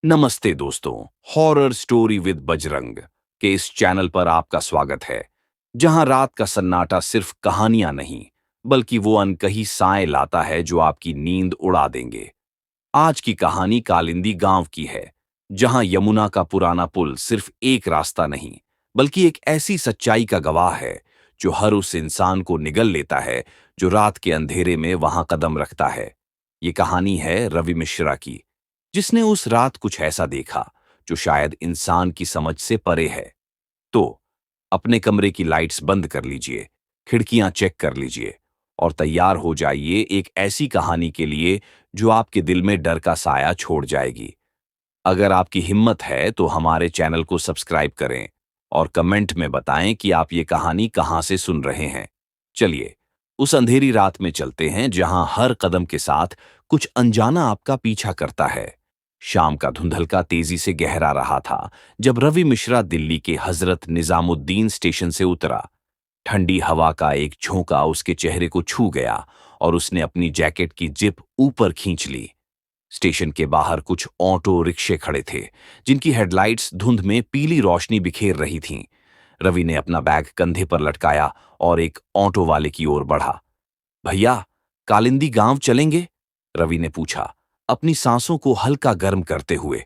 नमस्ते दोस्तों, horror story with Bajrang के इस चैनल पर आपका स्वागत है, जहां रात का सन्नाटा सिर्फ कहानियां नहीं, बल्कि वो अनकही साए लाता है जो आपकी नींद उड़ा देंगे। आज की कहानी कालिंदी गांव की है, जहां यमुना का पुराना पुल सिर्फ एक रास्ता नहीं, बल्कि एक ऐसी सच्चाई का गवाह है, जो हर उस इंसान को निगल लेता है, जो रात के अंधेरे में वहां कदम रखता है। ये कहानी है रवि मिश्रा की, जिसने उस रात कुछ ऐसा देखा, जो शायद इंसान की समझ से परे है। तो अपने कमरे की लाइट्स बंद कर लीजिए, खिड़कियां चेक कर लीजिए और तैयार हो जाइए एक ऐसी कहानी के लिए जो आपके दिल में डर का साया छोड़ जाएगी। अगर आपकी हिम्मत है तो हमारे चैनल को सब्सक्राइब करें और कमेंट में बताएं कि आप ये कहानी कहां से सुन रहे हैं। चलिए, उस अंधेरी रात में चलते हैं जहां हर कदम के साथ कुछ अनजाना आपका पीछा करता है। शाम का धुंधलका तेजी से गहरा रहा था जब रवि मिश्रा दिल्ली के हजरत निजामुद्दीन स्टेशन से उतरा। ठंडी हवा का एक झोंका उसके चेहरे को छू गया और उसने अपनी जैकेट की जिप ऊपर खींच ली। स्टेशन के बाहर कुछ ऑटो रिक्शे खड़े थे, जिनकी हेडलाइट्स धुंध में पीली रोशनी बिखेर रही थीं। रवि ने अपना बैग कंधे पर लटकाया और एक ऑटो वाले की ओर बढ़ा। भैया, कालिंदी गांव चलेंगे? रवि ने पूछा, अपनी सांसों को हल्का गर्म करते हुए।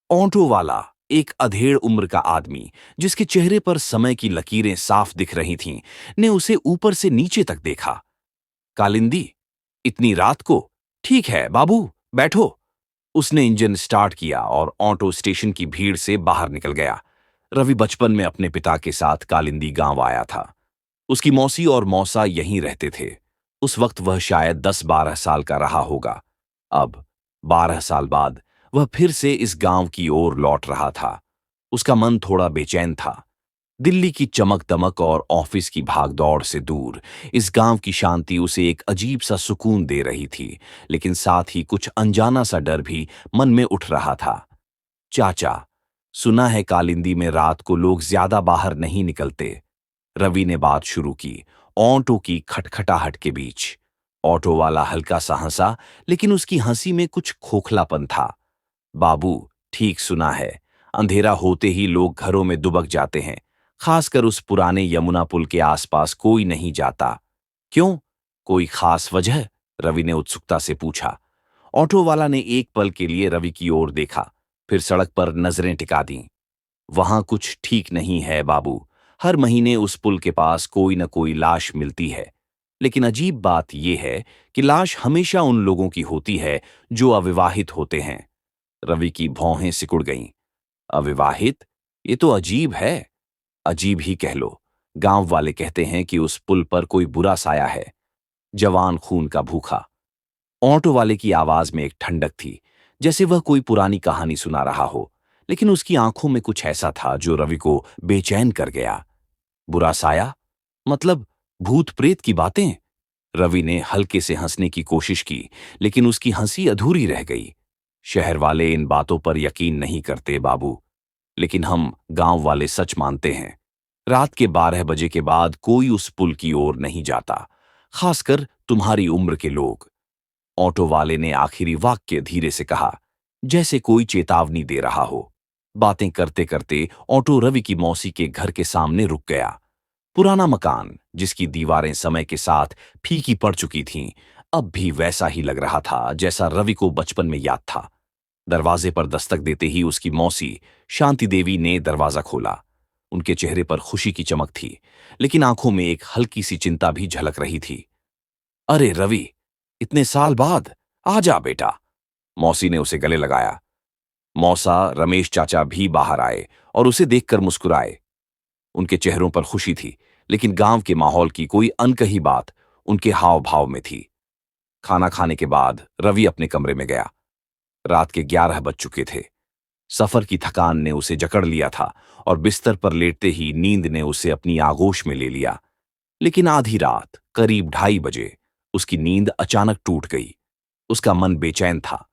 ऑटो वाला, एक अधेड़ उम्र का आदमी, जिसके चेहरे पर समय की लकीरें साफ दिख रही थीं, ने उसे ऊपर से नीचे तक देखा। कालिंदी? इतनी रात को? ठीक है बाबू, बैठो। उसने इंजन स्टार्ट किया और ऑटो स्टेशन की भीड़ से बाहर निकल गया। रवि बचपन में अपने पिता के साथ कालिंदी गांव आया था। उसकी मौसी और मौसा यहीं रहते थे। उस वक्त वह शायद 10-12 साल का रहा होगा। अब 12 साल बाद वह फिर से इस गांव की ओर लौट रहा था। उसका मन थोड़ा बेचैन था। दिल्ली की चमक दमक और ऑफिस की भागदौड़ से दूर इस गांव की शांति उसे एक अजीब सा सुकून दे रही थी, लेकिन साथ ही कुछ अनजाना सा डर भी मन में उठ रहा था। चाचा, सुना है कालिंदी में रात को लोग ज्यादा बाहर नहीं निकलते। रवि ने बात शुरू की, ऑटो की खटखटाहट के बीच। ऑटो वाला हल्का सा हंसा, लेकिन उसकी हंसी में कुछ खोखलापन था। बाबू, ठीक सुना है। अंधेरा होते ही लोग घरों में दुबक जाते हैं। खासकर उस पुराने यमुना पुल के आसपास कोई नहीं जाता। क्यों? कोई खास वजह? रवि ने उत्सुकता से पूछा। ऑटो वाला ने एक पल के लिए रवि की ओर देखा, फिर सड़क पर नजरें टिका दीं। वहां कुछ ठीक नहीं है बाबू। हर महीने उस पुल के पास कोई न कोई लाश मिलती है। लेकिन अजीब बात यह है कि लाश हमेशा उन लोगों की होती है जो अविवाहित होते हैं। रवि की भौहें सिकुड़ गईं। अविवाहित? ये तो अजीब है। अजीब ही कह लो। गांव वाले कहते हैं कि उस पुल पर कोई बुरा साया है, जवान खून का भूखा। ऑटो वाले की आवाज में एक ठंडक थी, जैसे वह कोई पुरानी कहानी सुना रहा हो, लेकिन उसकी आंखों में कुछ ऐसा था जो रवि को बेचैन कर गया। बुरा साया? मतलब भूत प्रेत की बातें? रवि ने हल्के से हंसने की कोशिश की, लेकिन उसकी हंसी अधूरी रह गई। शहर वाले इन बातों पर यकीन नहीं करते बाबू, लेकिन हम गांव वाले सच मानते हैं। रात के 12 बजे के बाद कोई उस पुल की ओर नहीं जाता, खासकर तुम्हारी उम्र के लोग। ऑटो वाले ने आखिरी वाक्य धीरे से कहा, जैसे कोई चेतावनी दे रहा हो। बातें करते करते ऑटो रवि की मौसी के घर के सामने रुक गया। पुराना मकान, जिसकी दीवारें समय के साथ फीकी पड़ चुकी थीं, अब भी वैसा ही लग रहा था जैसा रवि को बचपन में याद था। दरवाजे पर दस्तक देते ही उसकी मौसी शांति देवी ने दरवाजा खोला। उनके चेहरे पर खुशी की चमक थी, लेकिन आंखों में एक हल्की सी चिंता भी झलक रही थी। अरे रवि, इतने साल बाद, आ जा बेटा। मौसी ने उसे गले लगाया। मौसा रमेश चाचा भी बाहर आए और उसे देखकर मुस्कुराए। उनके चेहरों पर खुशी थी, लेकिन गांव के माहौल की कोई अनकही बात उनके हाव भाव में थी। खाना खाने के बाद रवि अपने कमरे में गया। रात के 11 बज चुके थे। सफर की थकान ने उसे जकड़ लिया था और बिस्तर पर लेटते ही नींद ने उसे अपनी आगोश में ले लिया। लेकिन आधी रात, करीब 2:30 बजे, उसकी नींद अचानक टूट गई। उसका मन बेचैन था।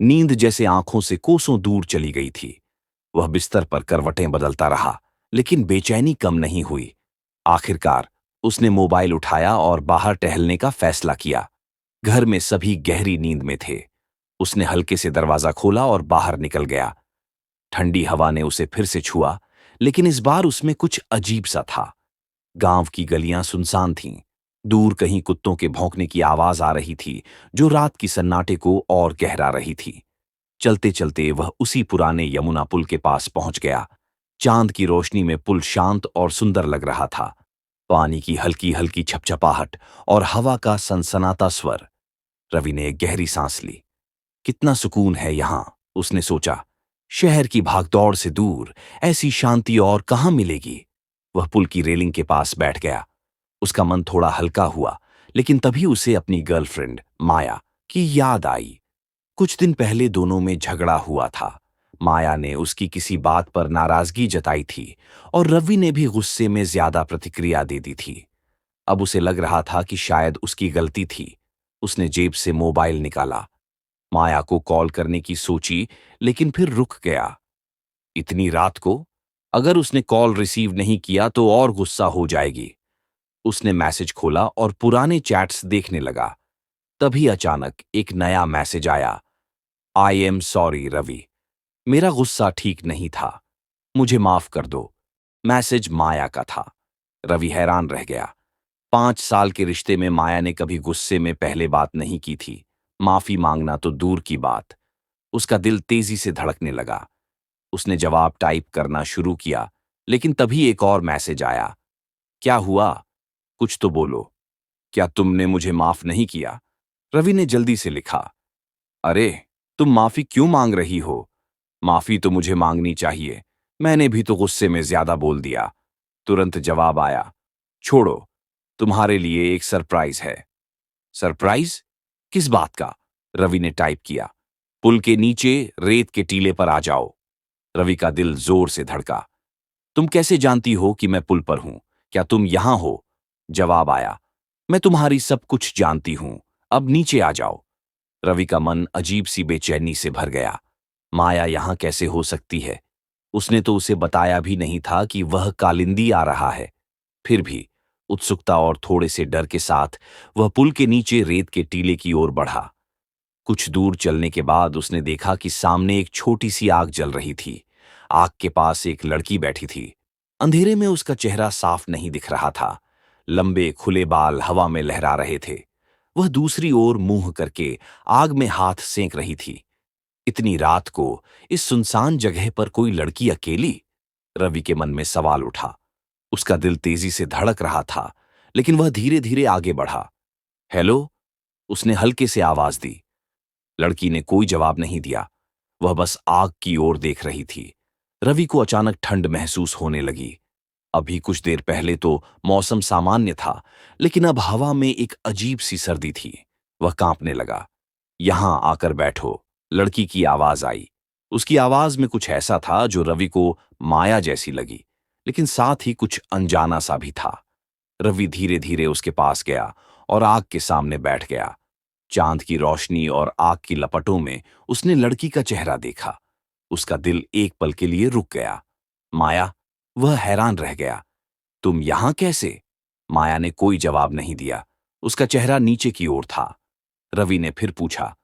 नींद जैसे आंखों से कोसों दूर चली गई थी। वह बिस्तर पर करवटें बदलता रहा, लेकिन बेचैनी कम नहीं हुई। आखिरकार उसने मोबाइल उठाया और बाहर टहलने का फैसला किया। घर में सभी गहरी नींद में थे। उसने हल्के से दरवाजा खोला और बाहर निकल गया। ठंडी हवा ने उसे फिर से छुआ, लेकिन इस बार उसमें कुछ अजीब सा था। गांव की गलियां सुनसान थीं। दूर कहीं कुत्तों के भौंकने की आवाज आ रही थी, जो रात की सन्नाटे को और गहरा रही थी। चलते चलते वह उसी पुराने यमुना पुल के पास पहुंच गया। चांद की रोशनी में पुल शांत और सुंदर लग रहा था। पानी की हल्की हल्की छपछपाहट और हवा का सनसनाता स्वर। रवि ने एक गहरी सांस ली। कितना सुकून है यहां, उसने सोचा। शहर की भागदौड़ से दूर ऐसी शांति और कहां मिलेगी। वह पुल की रेलिंग के पास बैठ गया। उसका मन थोड़ा हल्का हुआ, लेकिन तभी उसे अपनी गर्लफ्रेंड माया की याद आई। कुछ दिन पहले दोनों में झगड़ा हुआ था। माया ने उसकी किसी बात पर नाराजगी जताई थी और रवि ने भी गुस्से में ज्यादा प्रतिक्रिया दे दी थी। अब उसे लग रहा था कि शायद उसकी गलती थी। उसने जेब से मोबाइल निकाला, माया को कॉल करने की सोची, लेकिन फिर रुक गया। इतनी रात को अगर उसने कॉल रिसीव नहीं किया तो और गुस्सा हो जाएगी। उसने मैसेज खोला और पुराने चैट्स देखने लगा। तभी अचानक एक नया मैसेज आया। आई एम सॉरी रवि, मेरा गुस्सा ठीक नहीं था, मुझे माफ कर दो। मैसेज माया का था। रवि हैरान रह गया। 5 साल के रिश्ते में माया ने कभी गुस्से में पहले बात नहीं की थी। माफी मांगना तो दूर की बात। उसका दिल तेजी से धड़कने लगा। उसने जवाब टाइप करना शुरू किया, लेकिन तभी एक और मैसेज आया। क्या हुआ, कुछ तो बोलो। क्या तुमने मुझे माफ नहीं किया? रवि ने जल्दी से लिखा। अरे, तुम माफी क्यों मांग रही हो? माफी तो मुझे मांगनी चाहिए, मैंने भी तो गुस्से में ज्यादा बोल दिया। तुरंत जवाब आया। छोड़ो, तुम्हारे लिए एक सरप्राइज है। सरप्राइज? किस बात का? रवि ने टाइप किया। पुल के नीचे रेत के टीले पर आ जाओ। रवि का दिल जोर से धड़का। तुम कैसे जानती हो कि मैं पुल पर हूं? क्या तुम यहां हो? जवाब आया। मैं तुम्हारी सब कुछ जानती हूं, अब नीचे आ जाओ। रवि का मन अजीब सी बेचैनी से भर गया। माया यहां कैसे हो सकती है? उसने तो उसे बताया भी नहीं था कि वह कालिंदी आ रहा है। फिर भी उत्सुकता और थोड़े से डर के साथ वह पुल के नीचे रेत के टीले की ओर बढ़ा। कुछ दूर चलने के बाद उसने देखा कि सामने एक छोटी सी आग जल रही थी। आग के पास एक लड़की बैठी थी। अंधेरे में उसका चेहरा साफ नहीं दिख रहा था। लंबे खुले बाल हवा में लहरा रहे थे। वह दूसरी ओर मुंह करके आग में हाथ सेंक रही थी। इतनी रात को इस सुनसान जगह पर कोई लड़की अकेली? रवि के मन में सवाल उठा। उसका दिल तेजी से धड़क रहा था, लेकिन वह धीरे धीरे आगे बढ़ा। हेलो, उसने हल्के से आवाज दी। लड़की ने कोई जवाब नहीं दिया। वह बस आग की ओर देख रही थी। रवि को अचानक ठंड महसूस होने लगी। अभी कुछ देर पहले तो मौसम सामान्य था, लेकिन अब हवा में एक अजीब सी सर्दी थी। वह कांपने लगा। यहां आकर बैठो, लड़की की आवाज आई। उसकी आवाज में कुछ ऐसा था जो रवि को माया जैसी लगी, लेकिन साथ ही कुछ अनजाना सा भी था। रवि धीरे धीरे उसके पास गया और आग के सामने बैठ गया। चांद की रोशनी और आग की लपटों में उसने लड़की का चेहरा देखा। उसका दिल एक पल के लिए रुक गया। माया? वह हैरान रह गया। तुम यहां कैसे? माया ने कोई जवाब नहीं दिया। उसका चेहरा नीचे की ओर था। रवि ने फिर पूछा,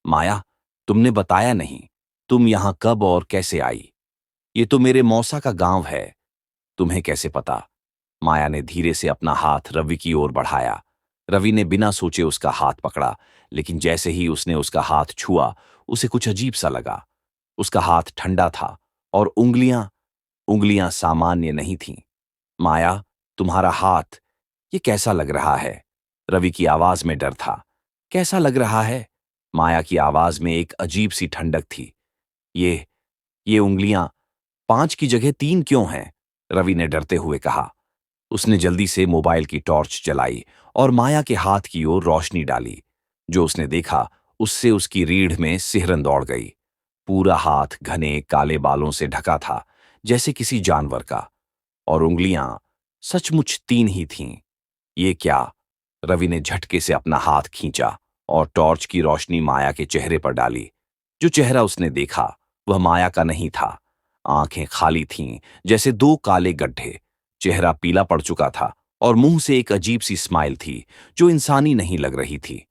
माया, तुमने बताया नहीं, तुम यहां कब और कैसे आई? ये तो मेरे मौसा का गांव है, तुम्हें कैसे पता? माया ने धीरे से अपना हाथ रवि की ओर बढ़ाया। रवि ने बिना सोचे उसका हाथ पकड़ा, लेकिन जैसे ही उसने उसका हाथ छुआ, उसे कुछ अजीब सा लगा। उसका हाथ ठंडा था और उंगलियां उंगलियां सामान्य नहीं थीं। माया, तुम्हारा हाथ, ये कैसा लग रहा है? रवि की आवाज में डर था। कैसा लग रहा है? माया की आवाज में एक अजीब सी ठंडक थी। ये ये उंगलियां 5 की जगह 3 क्यों हैं? रवि ने डरते हुए कहा। उसने जल्दी से मोबाइल की टॉर्च जलाई और माया के हाथ की ओर रोशनी डाली। जो उसने देखा, उससे उसकी रीढ़ में सिहरन दौड़ गई। पूरा हाथ घने काले बालों से ढका था, जैसे किसी जानवर का। और उंगलियां सचमुच 3 ही थीं। ये क्या? रवि ने झटके से अपना हाथ खींचा और टॉर्च की रोशनी माया के चेहरे पर डाली। जो चेहरा उसने देखा, वह माया का नहीं था। आंखें खाली थीं, जैसे 2 काले गड्ढे। चेहरा पीला पड़ चुका था और मुंह से एक अजीब सी स्माइल थी, जो इंसानी नहीं लग रही थी।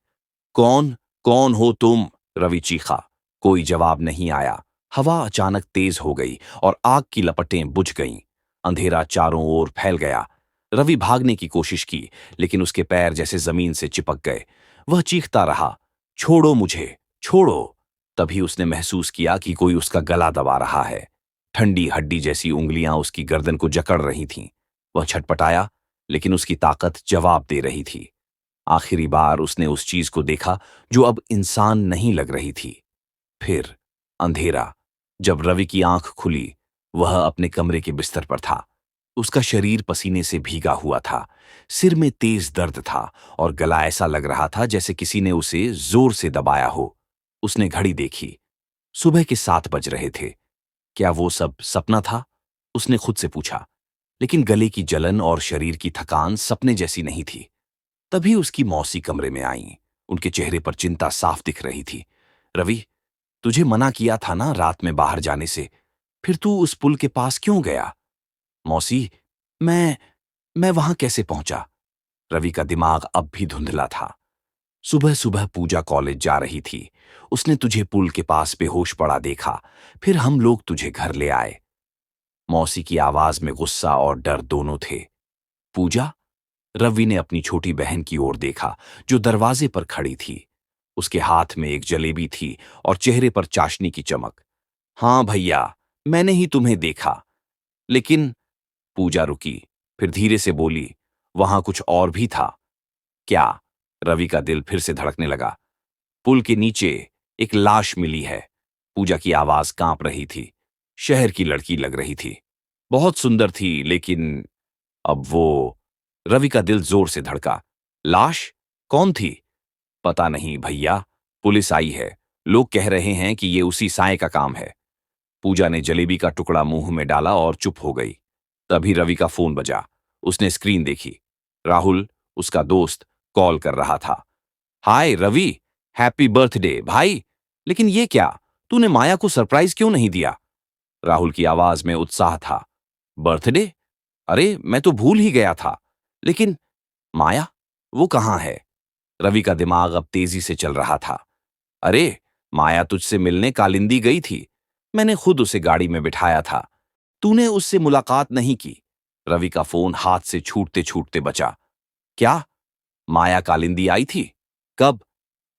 कौन कौन हो तुम? रवि चीखा। कोई जवाब नहीं आया। हवा अचानक तेज हो गई और आग की लपटें बुझ गईं। अंधेरा चारों ओर फैल गया। रवि भागने की कोशिश की, लेकिन उसके पैर जैसे जमीन से चिपक गए। वह चीखता रहा, छोड़ो मुझे, छोड़ो। तभी उसने महसूस किया कि कोई उसका गला दबा रहा है। ठंडी हड्डी जैसी उंगलियां उसकी गर्दन को जकड़ रही थीं। वह छटपटाया, लेकिन उसकी ताकत जवाब दे रही थी। आखिरी बार उसने उस चीज को देखा जो अब इंसान नहीं लग रही थी। फिर अंधेरा। जब रवि की आंख खुली, वह अपने कमरे के बिस्तर पर था। उसका शरीर पसीने से भीगा हुआ था। सिर में तेज दर्द था और गला ऐसा लग रहा था जैसे किसी ने उसे जोर से दबाया हो। उसने घड़ी देखी। सुबह के 7 बज रहे थे। क्या वो सब सपना था? उसने खुद से पूछा। लेकिन गले की जलन और शरीर की थकान सपने जैसी नहीं थी। तभी उसकी मौसी कमरे में आईं। उनके चेहरे पर चिंता साफ दिख रही थी। रवि, तुझे मना किया था ना रात में बाहर जाने से, फिर तू उस पुल के पास क्यों गया? मौसी, मैं मैं वहां कैसे पहुंचा? रवि का दिमाग अब भी धुंधला था। सुबह सुबह पूजा कॉलेज जा रही थी। उसने तुझे पुल के पास बेहोश पड़ा देखा। फिर हम लोग तुझे घर ले आए। मौसी की आवाज में गुस्सा और डर दोनों थे। पूजा? रवि ने अपनी छोटी बहन की ओर देखा, जो दरवाजे पर खड़ी थी। उसके हाथ में एक जलेबी थी और चेहरे पर चाशनी की चमक। हाँ भैया, मैंने ही तुम्हें देखा। लेकिन पूजा रुकी, फिर धीरे से बोली, वहां कुछ और भी था। क्या? रवि का दिल फिर से धड़कने लगा। पुल के नीचे एक लाश मिली है। पूजा की आवाज कांप रही थी। शहर की लड़की लग रही थी। बहुत सुंदर थी, लेकिन अब वो। रवि का दिल जोर से धड़का। लाश? कौन थी? पता नहीं भैया, पुलिस आई है। लोग कह रहे हैं कि ये उसी साए का काम है। पूजा ने जलेबी का टुकड़ा मुंह में डाला और चुप हो गई। तभी रवि का फोन बजा। उसने स्क्रीन देखी। राहुल, उसका दोस्त, कॉल कर रहा था। हाय रवि, हैप्पी बर्थडे भाई। लेकिन ये क्या, तूने माया को सरप्राइज क्यों नहीं दिया? राहुल की आवाज में उत्साह था। बर्थडे? अरे मैं तो भूल ही गया था। लेकिन माया, वो कहाँ है? रवि का दिमाग अब तेजी से चल रहा था। अरे, माया तुझसे मिलने कालिंदी गई थी। मैंने खुद उसे गाड़ी में बिठाया था। तूने उससे मुलाकात नहीं की। रवि का फोन हाथ से छूटते छूटते बचा। क्या? माया कालिंदी आई थी? कब?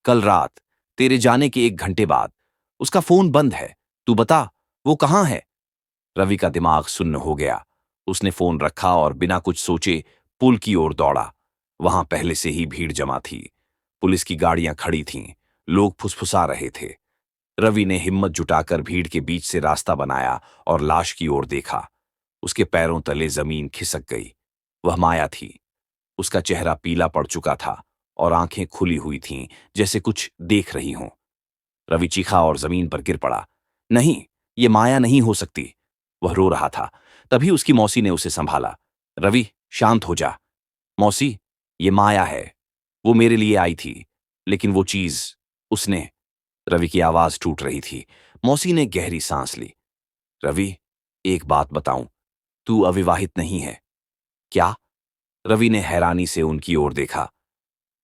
कल रात, तेरे जाने के 1 घंटे बाद। उसका फोन बंद है। तू बता, वो कहाँ है? रवि का दिमाग सुन्न हो गया। उसने फोन रखा और बिना कुछ सोचे पुल की ओर दौड़ा। वहां पहले से ही भीड़ जमा थी। पुलिस की गाड़ियां खड़ी थीं। लोग फुसफुसा रहे थे। रवि ने हिम्मत जुटाकर भीड़ के बीच से रास्ता बनाया और लाश की ओर देखा। उसके पैरों तले जमीन खिसक गई। वह माया थी। उसका चेहरा पीला पड़ चुका था और आंखें खुली हुई थीं, जैसे कुछ देख रही हों। रवि चीखा और जमीन पर गिर पड़ा। नहीं, ये माया नहीं हो सकती। वह रो रहा था। तभी उसकी मौसी ने उसे संभाला। रवि, शांत हो जा। मौसी, ये माया है। वो मेरे लिए आई थी। लेकिन वो चीज, उसने। रवि की आवाज टूट रही थी। मौसी ने गहरी सांस ली। रवि, एक बात बताऊं, तू अविवाहित नहीं है। क्या? रवि ने हैरानी से उनकी ओर देखा।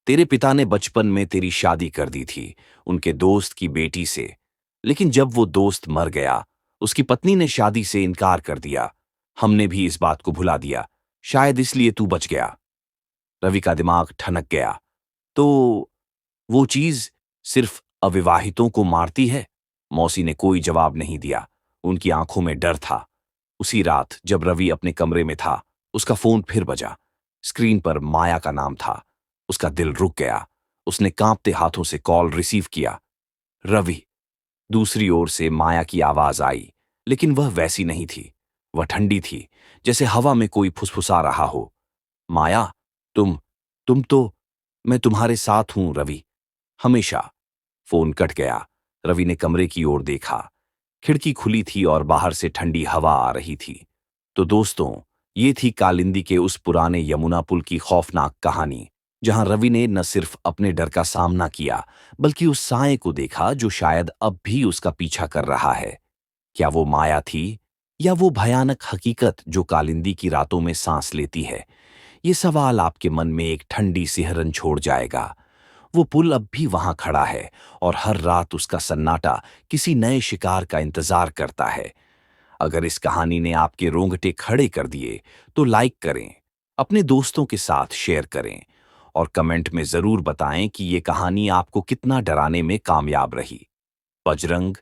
तेरे पिता ने बचपन में तेरी शादी कर दी थी, उनके दोस्त की बेटी से। लेकिन जब वो दोस्त मर गया, उसकी पत्नी ने शादी से इनकार कर दिया। हमने भी इस बात को भुला दिया। शायद इसलिए तू बच गया। रवि का दिमाग ठनक गया। तो वो चीज सिर्फ अविवाहितों को मारती है? मौसी ने कोई जवाब नहीं दिया। उनकी आंखों में डर था। उसी रात जब रवि अपने कमरे में था, उसका फोन फिर बजा। स्क्रीन पर माया का नाम था। उसका दिल रुक गया। उसने कांपते हाथों से कॉल रिसीव किया। रवि। दूसरी ओर से माया की आवाज आई, लेकिन वह वैसी नहीं थी। वह ठंडी थी, जैसे हवा में कोई फुसफुसा रहा हो। माया, तुम तुम तो। मैं तुम्हारे साथ हूं रवि, हमेशा। फोन कट गया। रवि ने कमरे की ओर देखा। खिड़की खुली थी और बाहर से ठंडी हवा आ रही थी। तो दोस्तों, ये थी कालिंदी के उस पुराने यमुना पुल की खौफनाक कहानी, जहां रवि ने न सिर्फ अपने डर का सामना किया, बल्कि उस साए को देखा जो शायद अब भी उसका पीछा कर रहा है। क्या वो माया थी, या वो भयानक हकीकत जो कालिंदी की रातों में सांस लेती है? ये सवाल आपके मन में एक ठंडी सिहरन छोड़ जाएगा। वो पुल अब भी वहां खड़ा है और हर रात उसका सन्नाटा किसी नए शिकार का इंतजार करता है। अगर इस कहानी ने आपके रोंगटे खड़े कर दिए तो लाइक करें, अपने दोस्तों के साथ शेयर करें और कमेंट में जरूर बताएं कि ये कहानी आपको कितना डराने में कामयाब रही। बजरंग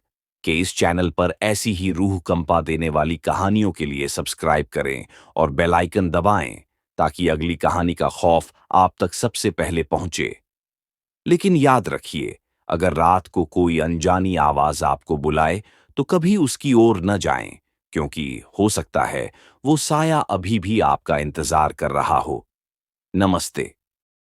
के इस चैनल पर ऐसी ही रूह कंपा देने वाली कहानियों के लिए सब्सक्राइब करें और बेल आइकन दबाएं ताकि अगली कहानी का खौफ आप तक सबसे पहले पहुंचे। लेकिन याद रखिए, अगर रात को कोई अनजानी आवाज आपको बुलाए तो कभी उसकी ओर न जाएं, क्योंकि हो सकता है वो साया अभी भी आपका इंतजार कर रहा हो। नमस्ते।